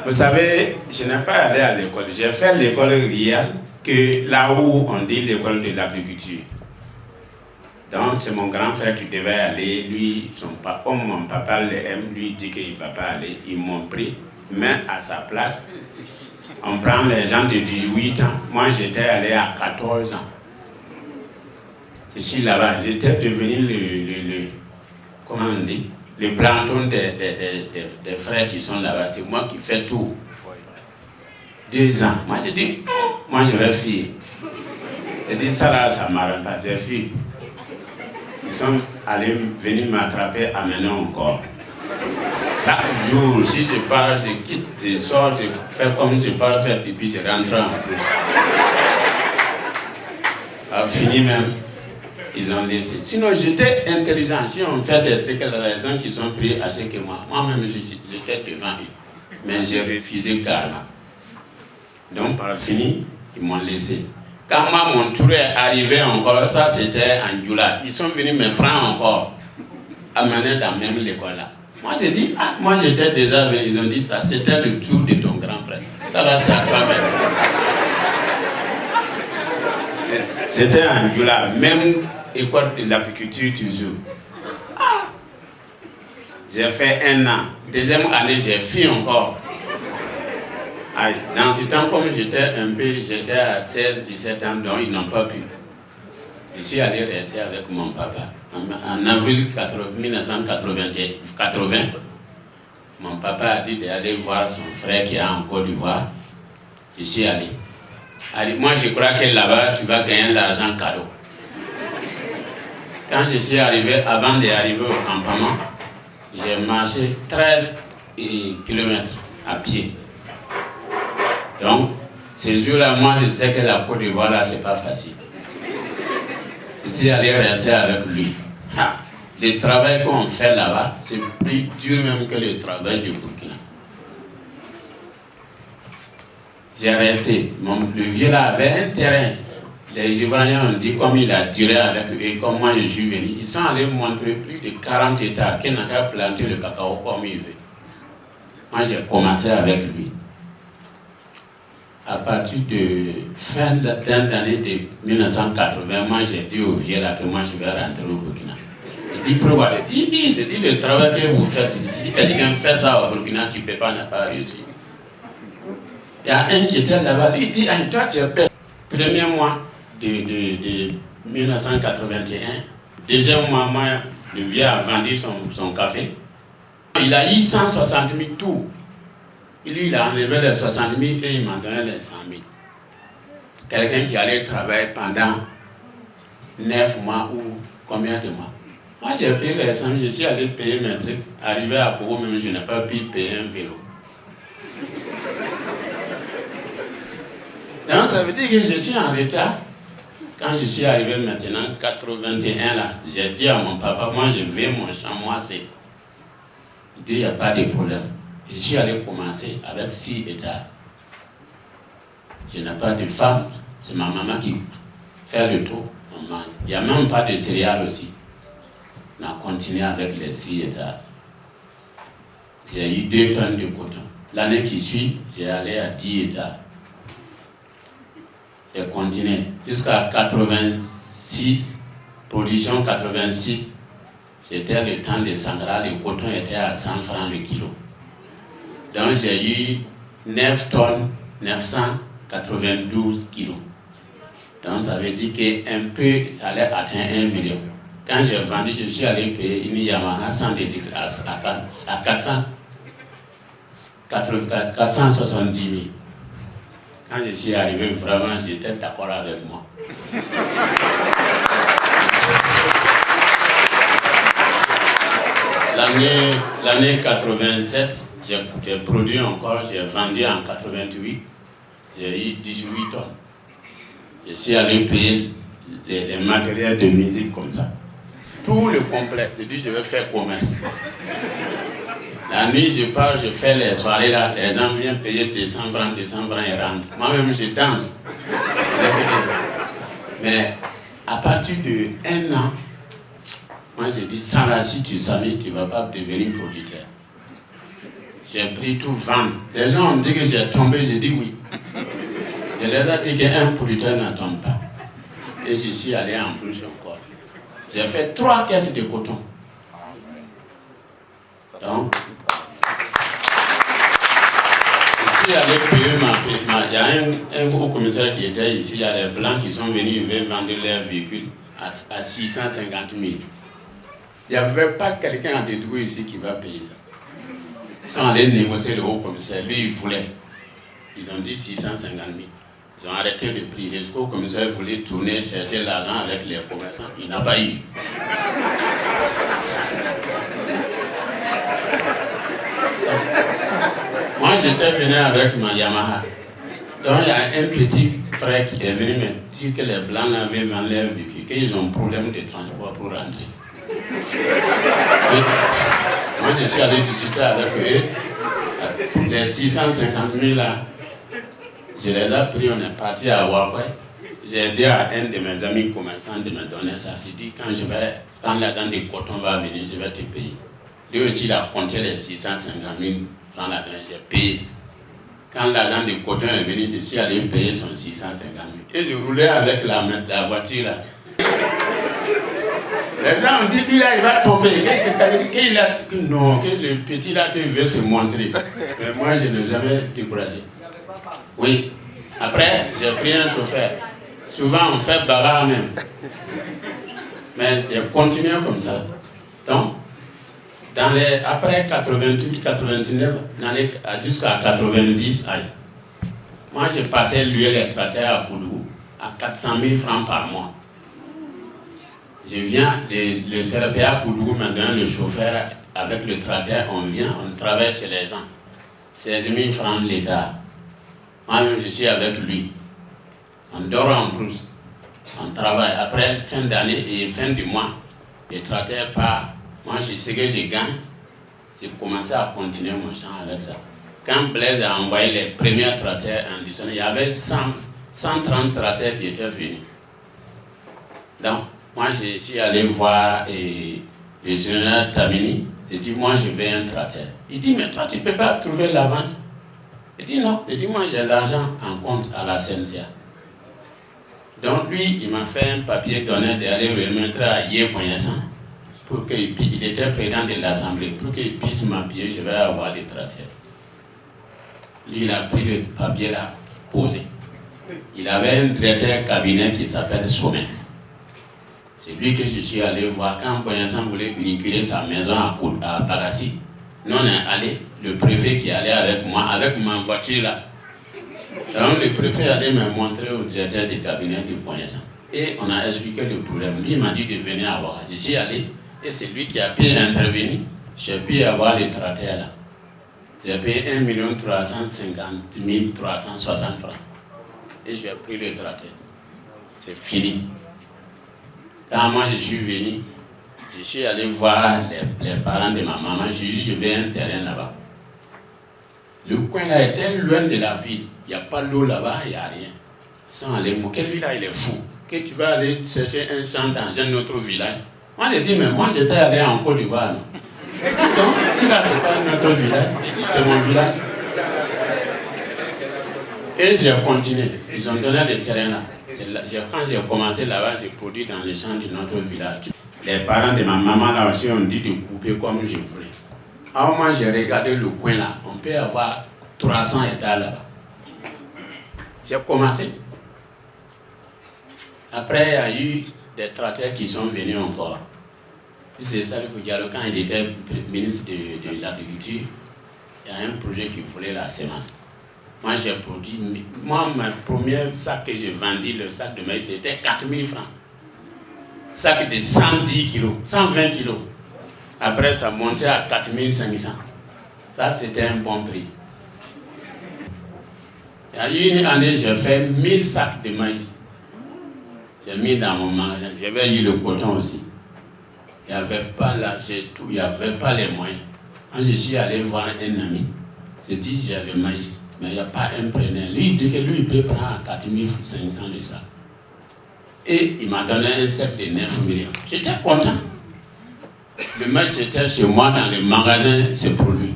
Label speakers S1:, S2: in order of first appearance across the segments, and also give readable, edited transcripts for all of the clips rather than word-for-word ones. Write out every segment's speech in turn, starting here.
S1: Vous savez, je n'ai pas allé à l'école. J'ai fait l'école réelle, que là où on dit l'école de l'agriculture. Donc, c'est mon grand frère qui devait aller. Lui, comme mon papa l'aime, lui dit qu'il ne va pas aller. Ils m'ont pris, mais à sa place, on prend les gens de 18 ans. Moi, j'étais allé à 14 ans. Je suis là-bas. J'étais devenu comment on dit, le planton des frères qui sont là-bas. C'est moi qui fais tout. 2 ans. Moi, j'ai dit, moi, je vais fuir. J'ai dit, ça là, ça ne m'arrête pas. J'ai fui. Ils sont allés venir m'attraper, amener encore. Chaque jour, si je pars, je quitte, je sors, je fais comme je pars faire pipi, je rentre en plus. À fini même, ils ont laissé. Sinon, j'étais intelligent. Si on fait des trucs, les gens qui sont pris à ce que moi, moi-même, j'étais devant eux. Mais j'ai refusé carrément. Donc, par fini, ils m'ont laissé. Quand moi, mon tour est arrivé encore, ça c'était en Djoula. Ils sont venus me prendre encore, amener dans même l'école là. Moi j'ai dit, moi j'étais déjà venu, ils ont dit ça, c'était le tour de ton grand frère. Ça va, c'est à toi même. C'était en Djoula, même école de l'apiculture toujours. J'ai fait 1 an. Deuxième année, j'ai fui encore. Dans ce temps, comme j'étais à 16, 17 ans, donc ils n'ont pas pu. Je suis allé rester avec mon papa. En avril 1980, mon papa a dit d'aller voir son frère qui est en Côte d'Ivoire. Je suis allé. Moi, je crois que là-bas, tu vas gagner l'argent cadeau. Quand je suis arrivé, avant d'arriver au campement, j'ai marché 13 km à pied. Donc, ces jours-là, moi, je sais que la Côte d'Ivoire, là, c'est pas facile. Je suis allé rester avec lui. Le travail qu'on fait là-bas, c'est plus dur même que le travail du Burkina. J'ai resté. Le vieux là avait un terrain. Les Ivoiriens ont dit comme il a duré avec eux, et comme moi je suis venu. Ils sont allés me montrer plus de 40 hectares qu'il n'a qu'à planter le cacao comme il veut. Moi, j'ai commencé avec lui. À partir de fin d'année de 1980, moi j'ai dit au vieux là que moi je vais rentrer au Burkina. Il dit pourquoi? Il dit le travail que vous faites, si quelqu'un fait ça au Burkina, tu ne peux pas ne pas réussir. Il y a un qui était là-bas, il dit, toi tu es bête. Premier mois de 1981, deuxième mois, le vieux a vendu son café. Il a eu 160 000 tout. Lui, il a enlevé les 60 000 et il m'a donné les 100 000. Quelqu'un qui allait travailler pendant 9 mois ou combien de mois. Moi, j'ai payé les 100 000, je suis allé payer mes trucs. Arrivé à Bogo, même je n'ai pas pu payer un vélo. Donc, ça veut dire que je suis en retard. Quand je suis arrivé maintenant, 81 là, j'ai dit à mon papa, moi, je vais mon champ, moi, c'est. Il dit, il n'y a pas de problème. Je suis allé commencer avec 6 hectares. Je n'ai pas de femme, c'est ma maman qui fait le tour. Il n'y a même pas de céréales aussi. On a continué avec les 6 hectares. J'ai eu 2 tonnes de coton. L'année qui suit, j'ai allé à 10 hectares. J'ai continué jusqu'à 86, production 86. C'était le temps de Sangara, le coton était à 100 francs le kilo. Donc j'ai eu 9 tonnes, 992 kilos. Donc ça veut dire qu'un peu, ça allait atteindre 1 million. Quand j'ai vendu, je suis allé payer une Yamaha 110 à 470 000. Quand je suis arrivé, vraiment, j'étais d'accord avec moi. L'année 87, j'ai produit encore, j'ai vendu en 88, j'ai eu 18 tonnes. Je suis allé payer les matériels de musique comme ça. Tout le complet. Je dis, je vais faire commerce. La nuit, je pars, je fais les soirées là, les gens viennent payer 200 francs et rentrent. Moi-même, je danse. Mais à partir de 1 an, moi, je dis, Sarah, si tu savais, tu ne vas pas devenir producteur. J'ai pris tout vent. Les gens ont dit que j'ai tombé, j'ai dit oui. Je les ai dit qu'un producteur ne tombe pas. Et je suis allé en plus encore. J'ai fait 3 caisses de coton. Donc, je suis allé payer il y a un gros commissaire qui était ici, il y a des blancs qui sont venus, ils veulent vendre leur véhicule à 650 000. Il n'y avait pas quelqu'un à détruire ici qui va payer ça. Ils sont allés négocier le haut commissaire, lui il voulait. Ils ont dit 650 000. Ils ont arrêté le prix. Le haut commissaire voulait tourner, chercher l'argent avec les commerçants. Il n'a pas eu. Moi j'étais venu avec ma Yamaha. Donc il y a un petit frère qui est venu me dire que les blancs avaient vendu leur véhicule, qu'ils ont un problème de transport pour rentrer. Et moi je suis allé discuter avec eux. Les 650 000 là, je les ai pris, on est parti à Ouakoué. J'ai dit à un de mes amis commerçants de me donner ça. J'ai dit quand l'argent de coton va venir, je vais te payer. Lui aussi, il a compté les 650 000 francs là-dedans, j'ai payé. Quand l'argent de coton est venu, je suis allé payer son 650 000. Et je roulais avec la voiture là. Les gens ont dit, lui là, il va tomber. Non, que le petit là, qu'il veut se montrer. Mais moi, je n'ai jamais découragé. Oui. Après, j'ai pris un chauffeur. Souvent, on fait bagarre même. Mais j'ai continué comme ça. Donc, après 88, 89, jusqu'à 90, moi, je partais louer les tracteurs à Koulou à 400 000 francs par mois. Je viens, le CRPA Koulou me donne le chauffeur avec le tracteur, on vient, on travaille chez les gens. 16 000 francs de l'État. Moi-même, je suis avec lui. On dort en brousse. On travaille. Après fin d'année et fin du mois, le tracteur part. Moi, je sais que je gagne. J'ai commencé à continuer mon champ avec ça. Quand Blaise a envoyé les premiers tracteurs en disant, il y avait 130 tracteurs qui étaient venus. Donc, moi, je suis allé voir le général Tamini. J'ai dit, moi, je veux un tracteur. Il dit, mais toi, tu ne peux pas trouver l'avance. Il dit, non. Il dit, moi, j'ai l'argent en compte à la CNCA. Donc, lui, il m'a fait un papier donné d'aller remettre à Yé Koyassan. Pour qu'il était président de l'Assemblée. Pour qu'il puisse m'appuyer, je vais avoir les tracteurs. Lui, il a pris le papier là, posé. Il avait un directeur cabinet qui s'appelle Sommet. C'est lui que je suis allé voir quand Koyassan voulait inaugurer sa maison à Pagassi. Nous, on est allé, le préfet qui allait avec moi, avec ma voiture là. Donc, le préfet allait me montrer au directeur du cabinet de Koyassan. Et on a expliqué le problème. Lui, il m'a dit de venir à voir. Je suis allé, et c'est lui qui a pu intervenir. J'ai pu avoir les tracteurs là. J'ai payé 1 350 360 francs. Et j'ai pris le tracteur. C'est fini. Quand moi je suis venu, je suis allé voir les parents de ma maman. J'ai dit, je vais un terrain là-bas. Le coin là est tellement loin de la ville. Il n'y a pas d'eau là-bas, il n'y a rien. Sans aller moquer, lui là, il est fou. Que tu vas aller chercher un champ dans un autre village. Moi, j'ai dit, mais moi, j'étais allé en Côte d'Ivoire. Donc, si là, ce n'est pas un autre village, c'est mon village. Et j'ai continué. Ils ont donné le terrain là. Quand j'ai commencé là-bas, j'ai produit dans les champs de notre village. Les parents de ma maman là aussi ont dit de couper comme je voulais. Alors moi, j'ai regardé le coin là. On peut avoir 300 hectares là-bas. J'ai commencé. Après, il y a eu des tracteurs qui sont venus encore. Puis c'est ça, quand il était ministre de l'Agriculture, il y a un projet qui voulait la semence. Moi, j'ai produit. Moi, mon premier sac que j'ai vendu, le sac de maïs, c'était 4 000 francs. Sac de 110 kilos, 120 kilos. Après, ça montait à 4 500. Ça, c'était un bon prix. Il y a eu une année, j'ai fait 1000 sacs de maïs. J'ai mis dans mon magasin. J'avais eu le coton aussi. Il n'y avait pas tout, il n'y avait pas les moyens. Quand je suis allé voir un ami, j'ai dit, j'ai le maïs, mais il n'y a pas un preneur. Lui, il dit que lui, il peut prendre 4 500 de ça. Et il m'a donné un sac de 9 millions. J'étais content. Le maïs était chez moi dans le magasin, c'est pour lui.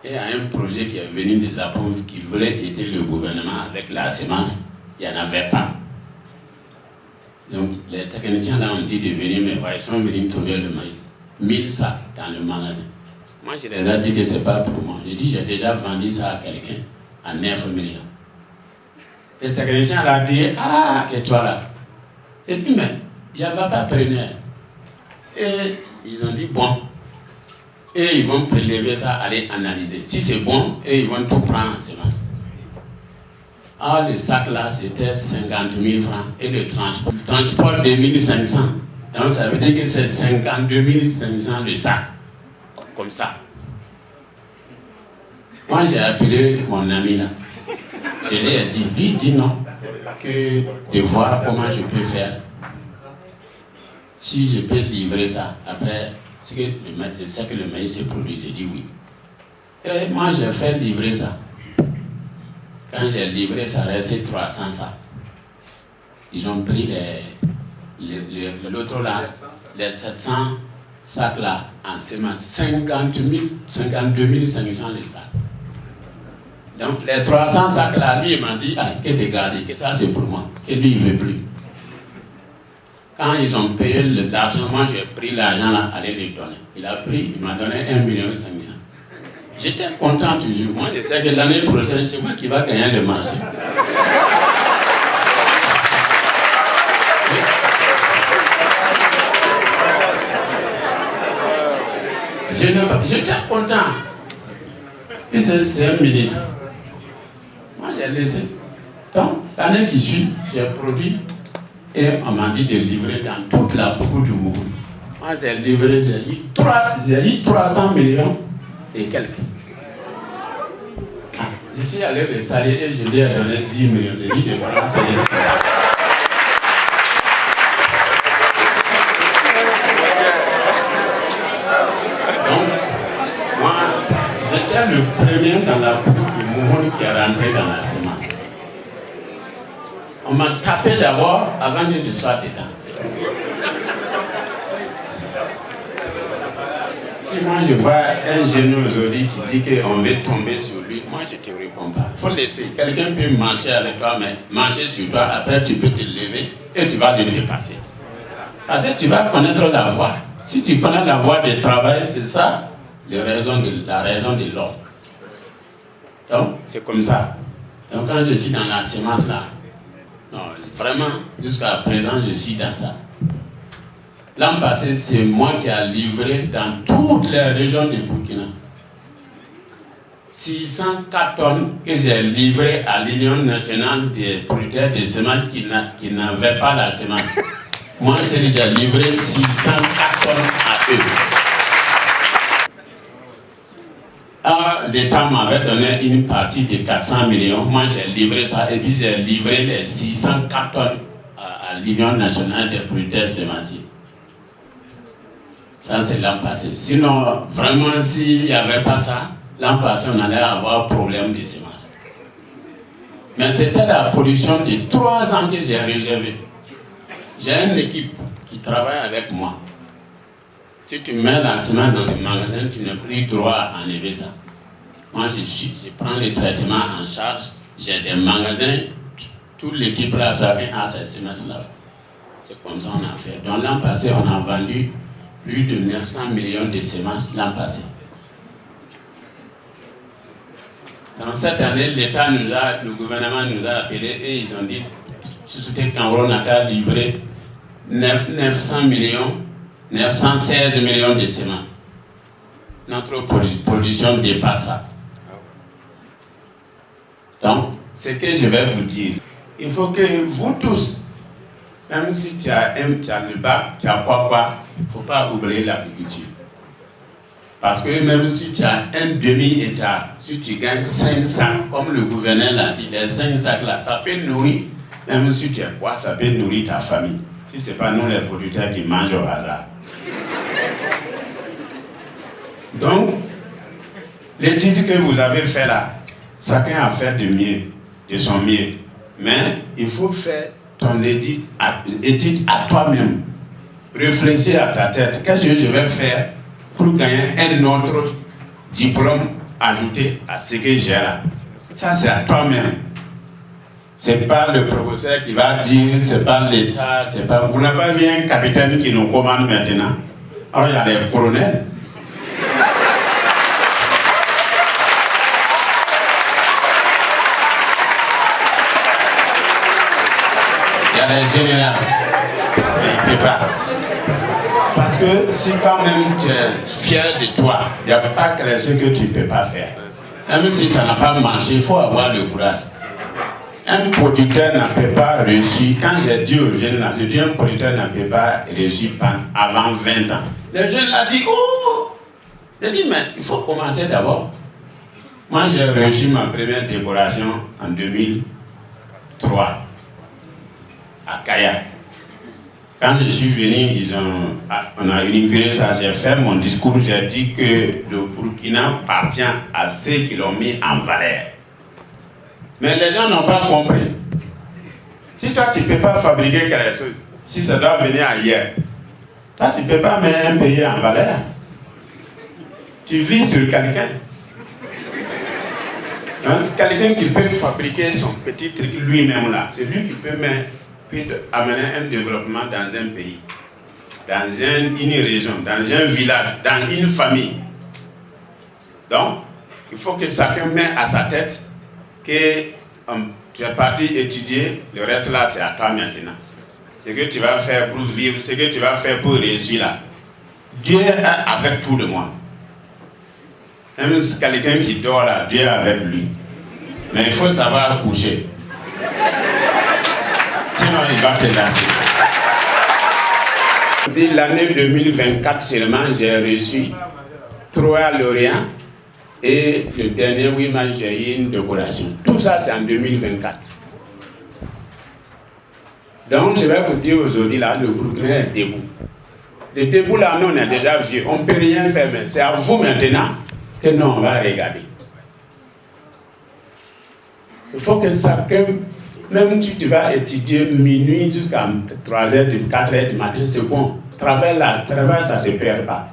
S1: et à un projet qui est venu des approuves qui voulait aider le gouvernement avec la semence, il n'y en avait pas. Donc les techniciens là ont dit de venir, mais ils sont venus trouver le maïs. 1000 sacs dans le magasin. Moi je les ai dit que ce n'est pas pour moi. J'ai dit j'ai déjà vendu ça à quelqu'un à 9 millions. Les techniciens là ont dit, ah, que toi là. J'ai dit, mais il n'y avait pas preneur. Et ils ont dit, bon. Et ils vont prélever ça, aller analyser. Si c'est bon, et ils vont tout prendre en semence. Ah, le sac là, c'était 50 000 francs. Et le transport 2500. Donc ça veut dire que c'est 52 500 le sac. Comme ça. Moi, j'ai appelé mon ami là. Je lui ai dit, lui dit non. Que de voir comment je peux faire. Si je peux livrer ça, après, je sais que le maïs se produit, j'ai dit oui. Et moi, j'ai fait livrer ça. Quand j'ai livré, ça restait 300 sacs. Ils ont pris l'autre là, les 700 sacs là, en semence, 52 500 les sacs. Donc les 300 sacs là, lui il m'a dit, ah, que de garder, que ça c'est pour moi, que lui il ne veut plus. Quand ils ont payé l'argent, moi j'ai pris l'argent là, aller lui donner. Il a pris, il m'a donné 1 500 000. J'étais content toujours. Moi je sais que l'année prochaine, c'est moi qui va gagner le marché. J'étais content. Et c'est un ministre. Moi j'ai laissé. Donc, l'année qui suit, j'ai produit et on m'a dit de livrer dans toute la cour du monde. Moi j'ai livré, j'ai eu 300 millions et quelques. Ah, je suis allé le saluer et je lui ai donné 10 millions. J'ai dit de vraiment payer ça. J'étais le premier dans la cour du monde qui est rentré dans la semence. On m'a tapé d'abord avant que je sois dedans. Si moi je vois un jeune aujourd'hui qui dit qu'on veut tomber sur lui, moi je ne te réponds pas. Il faut laisser. Quelqu'un peut marcher avec toi, mais marcher sur toi, après tu peux te lever et tu vas le dépasser. Parce que tu vas connaître la voie. Si tu connais la voie de travail, c'est ça la raison de l'homme. Donc, c'est comme ça. Donc, quand je suis dans la semence là, non, vraiment, jusqu'à présent, je suis dans ça. L'an passé, c'est moi qui ai livré dans toutes les régions de Burkina. 604 tonnes que j'ai livrées à l'Union nationale des producteurs de semences qui n'avaient pas la semence. Moi, j'ai livré 604 tonnes à eux. L'État m'avait donné une partie de 400 millions. Moi, j'ai livré ça et puis j'ai livré les 604 tonnes à l'Union nationale des producteurs semenciers. Ça, c'est l'an passé. Sinon, vraiment, s'il n'y avait pas ça, l'an passé, on allait avoir problème de semences. Mais c'était la production de 3 ans que j'ai réservé. J'ai une équipe qui travaille avec moi. Si tu mets la semence dans le magasin, tu n'as plus droit à enlever ça. Moi, je prends le traitement en charge. J'ai des magasins, toute l'équipe là, chacun a ses semences là. C'est comme ça qu'on a fait. Donc l'an passé, on a vendu plus de 900 millions de semences l'an passé. Dans cette année, le gouvernement nous a appelés et ils ont dit, Société Cameroun n'a qu'à livrer 916 millions de semences. Notre production dépasse ça. Donc, ce que je vais vous dire, il faut que vous tous, même si tu as le bac, tu as quoi, il ne faut pas oublier l'agriculture. Parce que même si tu as un demi-hectare, si tu gagnes 5 sacs, comme le gouverneur l'a dit, les 5 sacs là, ça peut nourrir, même si tu as quoi, ça peut nourrir ta famille. Si ce n'est pas nous les producteurs qui mangent au hasard. Donc, l'étude que vous avez fait là, chacun a fait de son mieux. Mais il faut faire ton étude à toi-même. Réfléchir à ta tête. Qu'est-ce que je vais faire pour gagner un autre diplôme ajouter à ce que j'ai là. Ça, c'est à toi-même. C'est pas le professeur qui va dire, c'est pas l'État, c'est pas... Vous n'avez pas vu un capitaine qui nous commande maintenant. Alors, il y a des colonels. Il y a des généraux. Il ne peut pas. Parce que si quand même tu es fier de toi, il n'y a pas quelque chose que tu ne peux pas faire. Même si ça n'a pas marché, il faut avoir le courage. Un producteur ne peut pas réussir. Quand j'ai dit aux jeunes là, j'ai dit un producteur ne peut pas réussir avant 20 ans. Les jeunes là disent, oh! J'ai dit, mais il faut commencer d'abord. Moi, j'ai réussi ma première décoration en 2003 à Kaya. Quand je suis venu, on a inauguré ça, j'ai fait mon discours, j'ai dit que le Burkina appartient à ceux qui l'ont mis en valeur. Mais les gens n'ont pas compris. Si toi tu ne peux pas fabriquer quelque chose, si ça doit venir ailleurs, toi tu ne peux pas mettre un pays en valeur. Tu vis sur quelqu'un. Donc c'est quelqu'un qui peut fabriquer son petit truc lui-même là. C'est lui qui peut amener un développement dans un pays, dans une région, dans un village, dans une famille. Donc, il faut que chacun mette à sa tête que tu es parti étudier, le reste là c'est à toi maintenant. Ce que tu vas faire pour vivre, ce que tu vas faire pour réussir là. Dieu est avec tout le monde. Même si quelqu'un qui dort là, Dieu est avec lui. Mais il faut savoir coucher. Sinon il va te lancer. Dès l'année 2024 seulement, j'ai reçu 3 lauréats. Et le dernier, oui, j'ai eu une décoration. Tout ça, c'est en 2024. Donc, je vais vous dire aujourd'hui, là, le Burkina est debout. Le debout, là, nous, on est déjà vieux. On ne peut rien faire, mais c'est à vous maintenant que nous, on va regarder. Il faut que chacun, même si tu vas étudier minuit jusqu'à 3h, 4h du matin, c'est bon. Travail là, ça ne se perd pas.